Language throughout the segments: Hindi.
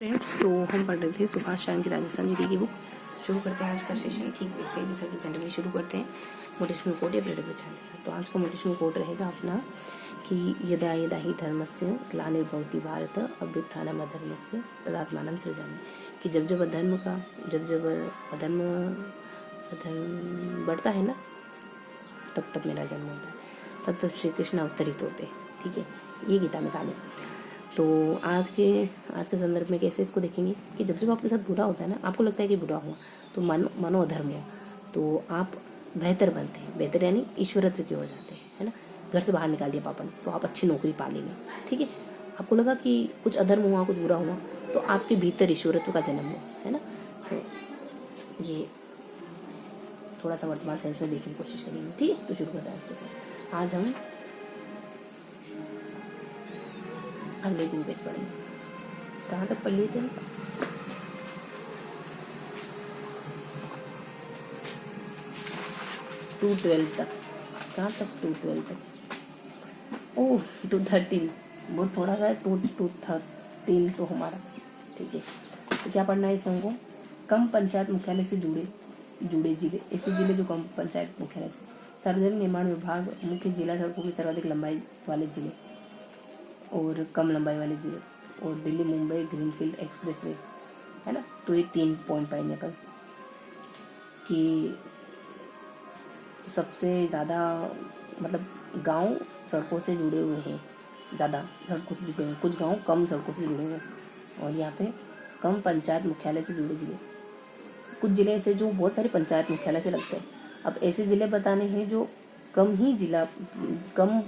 फ्रेंड्स, तो हम पढ़ रहे थे सुभाष चंद्र की राजस्थान जीके की बुक। शुरू करते हैं आज का सेशन ठीक वैसे जैसा कि जनरली शुरू करते हैं मोटिवेशनल कोट या प्रेरणा विचार के साथ। तो आज का मोटिवेशनल कोट रहेगा अपना कि यदा यदा ही धर्मस्य ग्लानिर्भवति भारत अभ्युत्थानम् अधर्मस्य तदात्मानं सृजामि। कि जब जब अधर्म बढ़ता है ना, तब तब मेरा जन्म होता है, तब तब श्री कृष्ण अवतरित होते हैं। ठीक है, ये गीता में कहानी। तो आज के संदर्भ में कैसे इसको देखेंगे कि जब जब आपके साथ बुरा होता है ना, आपको लगता है कि बुरा हुआ तो मानो अधर्म हुआ, तो आप बेहतर बनते हैं। बेहतर यानी ईश्वरत्व की ओर जाते हैं, है ना। घर से बाहर निकाल दिया पापा ने, तो आप अच्छी नौकरी पा लेंगे। ठीक है, आपको लगा कि कुछ अधर्म हुआ, कुछ बुरा हुआ, तो आपके भीतर ईश्वरत्व का जन्म हुआ, है ना। तो ये थोड़ा सा वर्तमान सेंस में देखने की कोशिश करेंगे। ठीक है, तो शुरू करते हैं। आज हम अगले दिन पेज पढ़ेंगे। कहाँ तक पढ़ लिए थे? 212 तक। कहाँ तक? 212 तक। ओह, 213 बहुत थोड़ा सा है। 213 तो हमारा ठीक है। तो क्या पढ़ना है इसमें हमको? कम पंचायत मुख्यालय से जुड़े जिले, ऐसे जिले जो कम पंचायत मुख्यालय से, सार्वजनिक निर्माण विभाग मुख्य जिला सड़कों की सर्वाधिक लंबाई वाले जिले और कम लंबाई वाले जिले, और दिल्ली मुंबई ग्रीनफील्ड एक्सप्रेसवे, है ना। तो ये 3 पॉइंट पढ़ेंगे अपन कि सबसे ज़्यादा मतलब गांव सड़कों से जुड़े हुए हैं, ज़्यादा सड़कों से जुड़े हुए हैं, कुछ गांव कम सड़कों से जुड़े हुए हैं, और यहाँ पे कम पंचायत मुख्यालय से जुड़े जिले, कुछ जिले ऐसे जो बहुत सारे पंचायत मुख्यालय से लगते हैं। अब ऐसे जिले बताने हैं जो कम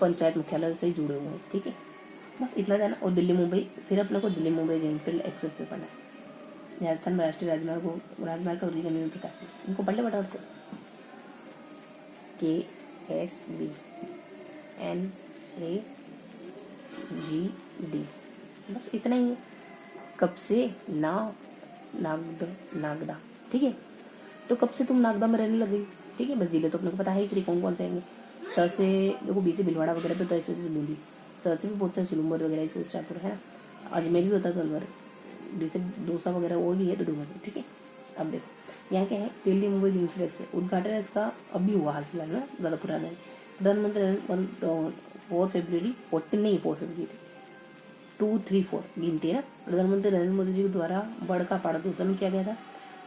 पंचायत मुख्यालय से जुड़े हुए हैं। ठीक है, बस इतना जाना। और दिल्ली मुंबई, फिर अपने को Delhi Mumbai greenfield express way पढ़ना है। राजस्थान में राष्ट्रीय राजमार्ग का वर्गीकरण निम्न प्रकार से, इनको पढ़ ले बटावर से। KSB NAGD, बस इतना ही है। कब से नागदा। ठीक है, तो कब से तुम नागदा में रहने लगी? ठीक है, बस जिले तो अपने को पता है कि कौन कौन से हैं। स से देखो, बी से भिलवाड़ा वगैरह पे, तो इस वजह से बूंदी। स से भी बहुत सारे सुलूमर वगैरह, इस वजह से चापुर, है ना। अजमेर भी होता है तो अलवर। डी से डोसा वगैरह वो भी है तो डूंगर। ठीक है, अब देखो यहाँ क्या है, दिल्ली मुंबई ग्रीनफील्ड एक्सप्रेस उद्घाटन इसका अभी हुआ हाल फिलहाल ना, ज़्यादा पुराना है। प्रधानमंत्री 4 फरवरी 2, 3, 4 गिनती है ना। प्रधानमंत्री नरेंद्र मोदी जी के द्वारा बड़का पाड़ा दूषण किया गया था,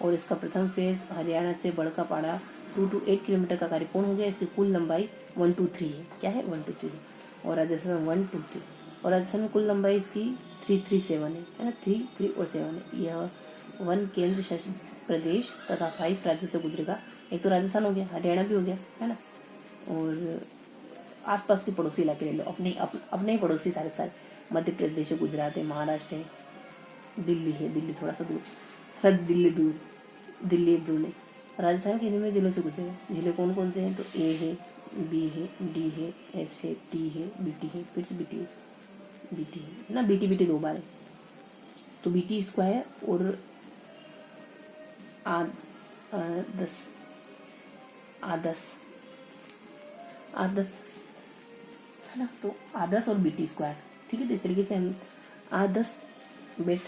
और इसका प्रथम फेज हरियाणा से बड़का पाड़ा 228 किलोमीटर का कार्य पूर्ण हो गया। इसकी कुल लंबाई 123 है। क्या है? 123 है। और राजस्थान में 123, और राजस्थान में कुल लंबाई इसकी 337 है ना। 3, 3 और 7 है। यह 1 केंद्र शासित प्रदेश तथा 5 राज्यों से गुजरेगा। एक तो राजस्थान हो गया, हरियाणा भी हो गया, है ना। और आसपास के पड़ोसी इलाके ले लो, अपने ही पड़ोसी सारे मध्य प्रदेश है, गुजरात है, महाराष्ट्र है, दिल्ली है। दिल्ली थोड़ा सा दूर, दिल्ली दूर नहीं। राजस्थान के इनमें जिलों से गुजरेगा। जिले कौन कौन से हैं? तो A है, B है, D है, S है, T है, BT है, फिर से BT है ना। BT 2 बार है, तो BT स्क्वायर और आदस है ना। तो आदस और BT स्क्वायर। ठीक है, तो इस तरीके से हम आदस बेट,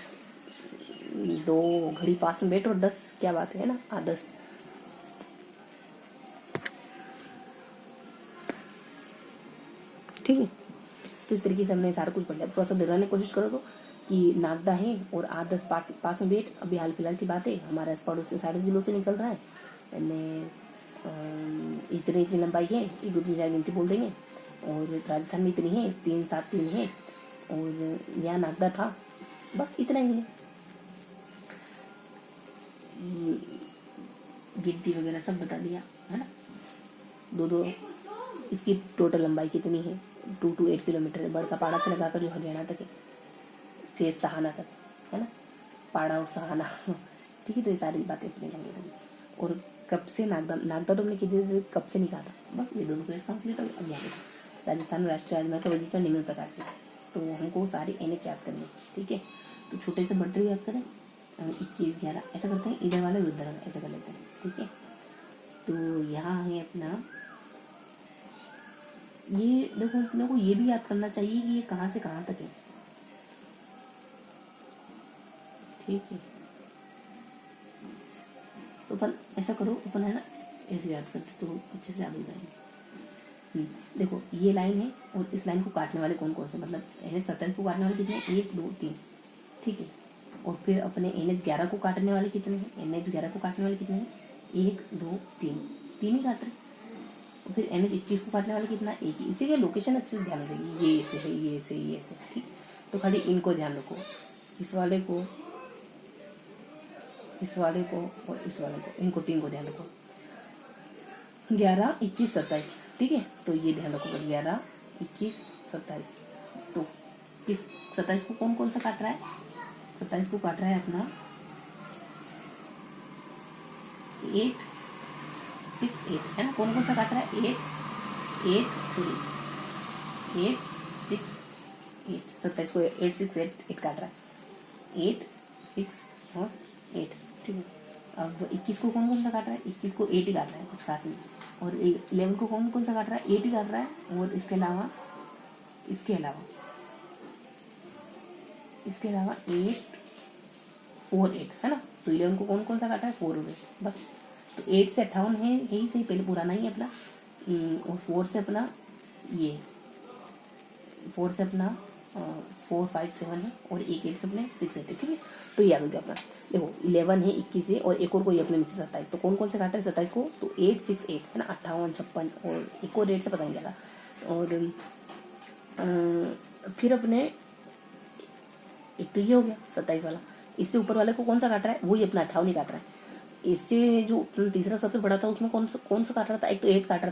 2 घड़ी पास में बैठ और 10, क्या बात है ना, आदस। ठीक है, तो इस तरीके से हमने सारा कुछ पढ़ लिया। थोड़ा सा दोहराने की कोशिश करो तो कि नागदा है और आदस पास में बैठ, अभी हाल फिलहाल की बात है, हमारे आस पड़ोस से सारे जिलों से निकल रहा है। इतनी लंबाई है, 1, 2, 3, 4 गिनती बोल देंगे। और राजस्थान में इतनी है, 3, 7, 3 है, और यहाँ नागदा था, बस इतना ही है। गिनती वगैरह सब बता दिया, है ना। 2 इसकी टोटल लंबाई कितनी है? 228 किलोमीटर है। बड़का पाड़ा से लगाकर जो हरियाणा तक है, फिर सहाना तक, है ना। पाड़ा और सहाना ठीक है, तो ये सारी बातें अपने जाएंगे। और कब से नागदा तो हमने कितनी कब से नहीं कहा था, बस ये दोनों क्वेश्चन कंप्लीट हो गया। राजस्थान में राष्ट्रीय राजमार्ग का वर्गीकरण निम्न प्रकार से, तो हमको सारे NH याद करने। ठीक है, तो छोटे से बढ़ते हुए याद करें। 21, 11 ऐसा करते हैं, इधर वाले उधर ऐसा कर लेते हैं। ठीक है, तो यहाँ है अपना ये, देखो अपने को ये भी याद करना चाहिए कि ये कहाँ से कहाँ तक है। ठीक है, तो अपन ऐसा करो, अपन है ना ऐसे याद करते तो अच्छे से याद हो जाएंगे। देखो ये लाइन है और इस लाइन को काटने वाले कौन कौन से, मतलब NH 27 को काटने वाले कितने, 1 2 3, ठीक है। और फिर अपने NH 11 को काटने वाले कितने हैं, NH 11 को काटने वाले कितने हैं, 1 2 3, 3 ही काट रहे। और फिर NH 21 को काटने वाले कितना, 1 ही। इसी का लोकेशन अच्छे से ध्यान रखेगी, ये ऐसे है, ये ऐसे, ये ऐसे, ठीक। तो खाली इनको ध्यान रखो, इस वाले को, इस वाले को और इस वाले को, इनको 3 को ध्यान रखो, 11 21 27, ठीक है। तो ये ध्यान रखो बस, 11 21 27। तो किस 27 को कौन कौन सा काट रहा है, 27 को काट रहा है अपना 8 6 8, है ना। कौन कौन सा काट रहा है, 8 8 6 8, 27 को 8 6 8 काट रहा है, 8 6 और 8, ठीक है। अब 21 को कौन कौन सा काट रहा है, 21 को 8 ही काट रहा है, कुछ खास नहीं। और 11 को कौन कौन सा काट रहा है, 8 ही काट रहा है। और इसके अलावा 8 4 8, है ना। तो 11 को कौन कौन सा काटा है, 4 और 8, बस। तो 8 से 58 है, यही सही, पहले पुराना ही अपना। और 4 से अपना ये 4 से अपना 4 5 7 है, और 8 से अपने 6 8 है, ठीक है। तो ये याद हो गया अपना। देखो 11 है, 21 है, और एक और कोई अपने नीचे 27। तो कौन कौन से काटा है 27 को, तो 8 6 8, है ना, 58 56, और एक और 8 से पता नहीं क्या था। और फिर अपने एक तो ये हो गया 27 वाला। इससे ऊपर वाले को कौन सा काट रहा है, वही अपना 58 ही काट रहा है। इससे जो तीसरा सबसे बड़ा था उसमें कौन सा काट रहा था, एक तो 8 काट रहा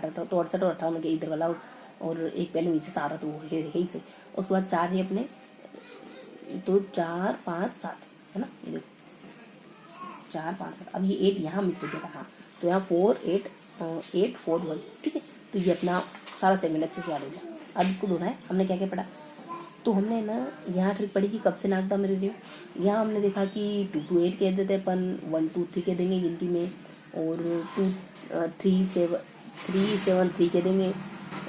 था, तो 68 और 58 के इधर वाला, और एक पहले नीचे से आ रहा था, वो है ही से। उसके बाद 4 है अपने, तो 4 5 7, है ना, ये देखो 4 5 7। अब ये 8 यहाँ मिस हो गया था, हाँ, तो यहाँ 4 8 8 4 1, ठीक है। तो ये अपना सारा सेगमेंट अच्छे से याद हो गया। अब इसको दोहराए, हमने क्या क्या पढ़ा, तो हमने ना यहाँ ट्रिक पढ़ी कि कब से नाकदा में रह रही हो। यहाँ हमने देखा कि 2 to 8 कह देते अपन, 1 2 3 कह देंगे गिनती में, और 2 3 7 3 कह देंगे,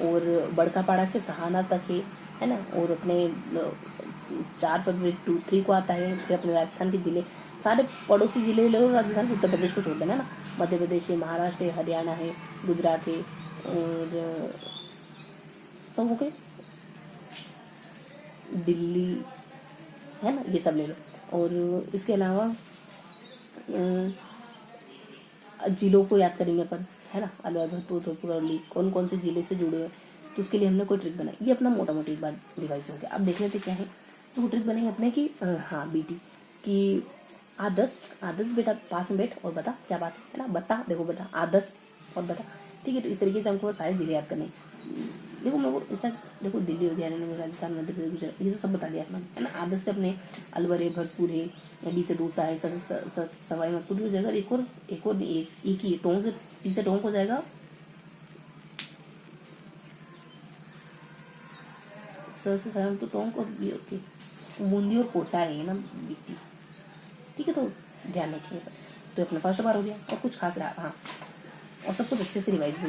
और बड़का पाड़ा से सहाना तक है ना। और अपने 4 फरवरी 2 3 को आता है। फिर अपने राजस्थान के जिले, सारे पड़ोसी जिले ले लो, राजस्थान उत्तर प्रदेश को छोड़ देना ना, मध्य प्रदेश है, महाराष्ट्र है, हरियाणा है, गुजरात है, और सब हो गए, दिल्ली, है ना, ये सब ले लो। और इसके अलावा जिलों को याद करेंगे अपन, है ना, अलवर भरतपुर धोलपुर, कौन कौन से जिले से जुड़े हैं। तो उसके लिए हमने कोई ट्रिक बनाई, ये अपना मोटा मोटी एक बार रिवाइज हो गया। अब देख लेते क्या है। तो वो ट्रिक बनाई अपने की, हाँ बीटी कि आदर्श बेटा पास में बैठ और बता क्या बात है ना, बता, देखो बता, आदर्श और बता, ठीक है। तो इस तरीके से हमको सारे जिले याद करने। देखो मैं वो ऐसा, देखो दिल्ली हो गया, राजस्थान, मध्य प्रदेश, गुजरात, ये सब बता दिया अपना, है ना। आदर्श से अपने अलवर है, भरतपुर है, डी से दूसरा है, सवाई माधोपुर की जगह एक ही टोंक से, टी से टोंक हो जाएगा, सर से सवाई तो टोंक, और बूंदी और कोटा है ना बीती, ठीक है। तो ध्यान रखिए। तो अपना फर्स्ट बार हो गया, और कुछ खास रहा, हाँ, और सब कुछ अच्छे से रिवाइज हो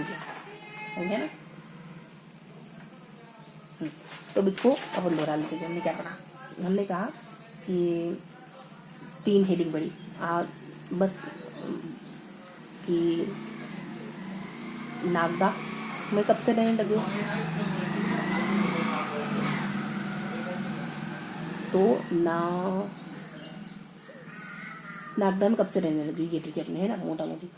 गया ना। तो इसको अपन दोहरा लेते हैं। हमने क्या पढ़ा, हमने कहा कि 3 हेडिंग पढ़ी, बस कि नागदा में कब से रहने लगे, तो नागदा में कब से रहने लगे, ये ठीक है अपने, है ना, मोटा मोटी।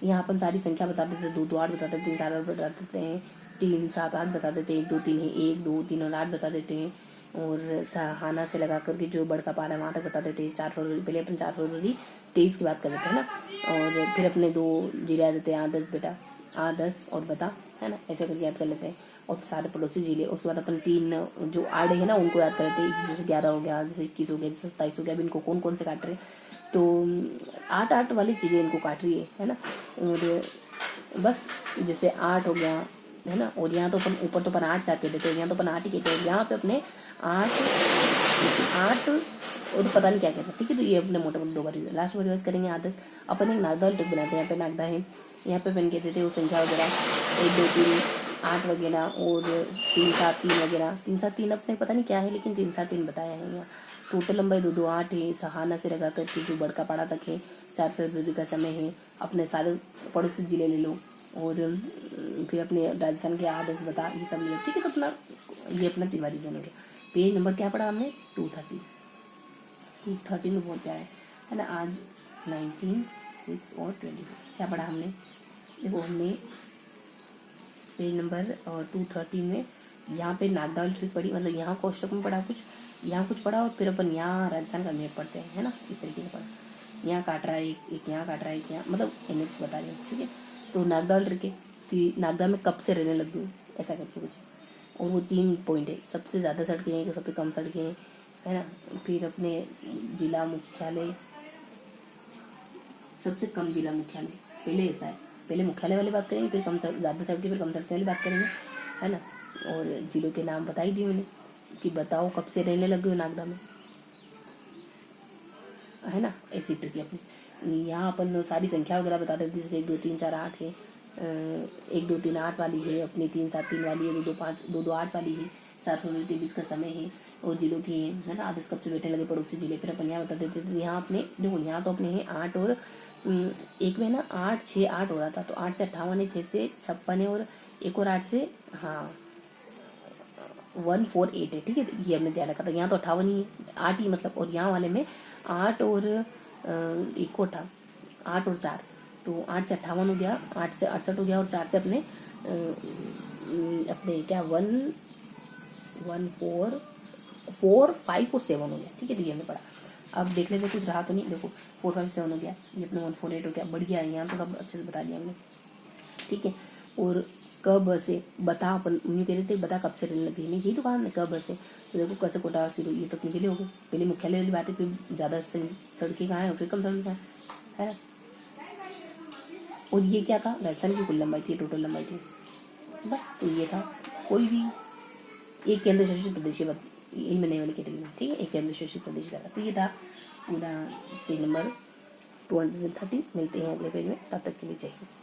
यहाँ अपन सारी संख्या बता देते हैं, 2 2 8 बता देते हैं, 4 8 बता देते हैं, 3 7 8 बता देते हैं, 1 2 3 है, 1 2 3 और 8 बता देते हैं। और सहाना से लगा करके जो बड़का पारा है वहाँ तक बता देते हैं। 4 फरवरी, पहले अपन 4 फरवरी 23 की बात कर लेते हैं ना। और फिर अपने 2 जिले आ देते हैं, आदर्श बेटा, आदर्श और बता, है ना, ऐसे करके याद कर लेते हैं। और सारे पड़ोसी जिले, उसके बाद अपन 3 जो आड़े है ना उनको याद कर लेते हैं, जैसे 11 हो गया, जैसे 21 हो गया, जैसे 27 हो गया। अब इनको कौन कौन से काट रहे हैं, तो 8 8 वाली चीज़ें इनको काट रही है ना। और बस जैसे 8 हो गया, है ना। और यहाँ तो अपन ऊपर तो अपन 8 चाहते देते हैं, यहाँ तो अपन 8 ही कहते हैं, यहाँ पे अपने 8 और पता नहीं क्या कहते हैं, ठीक है। तो ये अपने मोटे मोटे 2 बार लास्ट बार रिवाइज करेंगे। आदर्श अपन एक नागदा ट्रिक बनाते हैं, यहाँ पे नागदा है, यहाँ पे अपन कहते थे वो संख्या वगैरह 1 2 3 8 वगैरह, और 3 7 3 वगैरह। 3 7 3 अपने पता नहीं क्या है, लेकिन 3 7 3 बताया है यहाँ, टोटल लंबाई 228 है। सहाना से लगा करके जो बड़का पाड़ा तक है 4 फरवरी का समय है। अपने सारे पड़ोसी जिले ले लो और फिर अपने राजस्थान के आदर्श बता, ये सब ले लो, ठीक है। तो अपना ये अपना तिवारी जोन हो गया। पेज नंबर क्या पढ़ा हमने? 230 में पहुँच जाए है ना। आज 19, 6 और 24 क्या पढ़ा हमने? देखो हमने पेज नंबर 230 में यहाँ पे नागदावल ट्रिक पढ़ी, मतलब यहाँ कोष्टक में पढ़ा कुछ, यहाँ कुछ पढ़ा और फिर अपन यहाँ राजस्थान का मैप पढ़ते हैं, है ना। इस तरीके से पढ़ा। यहाँ काट रहा है एक यहाँ काट रहा है एक यहाँ, मतलब NH बता रही हूँ, ठीक है। तो नागदावल ट्रिक है कि नागदा में कब से रहने लग गई, ऐसा करके कुछ। और वो 3 पॉइंट है, सबसे ज़्यादा सड़कें हैं, सबसे कम सड़कें हैं, है ना। फिर अपने जिला मुख्यालय, सबसे कम जिला मुख्यालय, पहले ऐसा है, पहले मुख्यालय वाली बात करेंगे, फिर कम ज़्यादा सड़कें, फिर कम सड़कें वाली बात करेंगे, है ना। और जिलों के नाम बता ही दिए मैंने कि बताओ कब से रहने लग गए नागदा में, है ना। ऐसी ट्रिक है अपनी। यहाँ अपन सारी संख्या वगैरह बता देते, जैसे 1 2 3 4 8 है, 1 2 3 8 वाली है अपनी, 3 7 3 वाली है, 2 2 5 2 2 8 वाली है, 4 फरवरी 23 का समय है और जिलों की है ना। आदेश कब से बैठने लगे पड़ोसी जिले, फिर अपन यहाँ बता देते थे। यहाँ अपने देखो यहाँ तो अपने हैं 8 और एक में ना 8 6 8 हो रहा था, तो 8 से 58 है, 6 से 56 है और एक और 8 से 148 है, ठीक है। ये हमने ध्यान रखा था। यहाँ तो 58 ही 8 ही मतलब, और यहाँ वाले में 8 और एक और था 8 और 4, तो 8 से 58 हो गया, 8 से 68 हो गया और 4 से अपने क्या 1 1 4 4 5 और 7 हो गया, ठीक है। तो ये हमने पढ़ा। अब देख लेते कुछ रहा तो नहीं। देखो 4 5 7 हो गया, ये अपने 148 हो गया, बढ़िया है। यहाँ तो सब अच्छे से बता दिया हमने, ठीक है। और कब से बता, अपन यूँ कह रहे थे बता कब से रहने लगी, नहीं यही तो कहा हमने कब से। तो देखो कैसे कोटा शुरू, ये तो अपने के लिए हो गए, पहले मुख्यालय वाली बात है, फिर ज़्यादा सड़कें कहाँ हैं, फिर कम सड़कें कहाँ है ना। और ये क्या था? राजस्थान की कुल लंबाई थी, टोटल लंबाई थी, बस। तो ये था कोई भी एक केंद्र शासित प्रदेश इनमें नहीं वाली कैटेगरी में, ठीक है। एक केंद्र शासित प्रदेश का, तो ये था पूरा पेज नंबर 230। मिलते हैं अगले पेज में, तब तक के लिए चाहिए।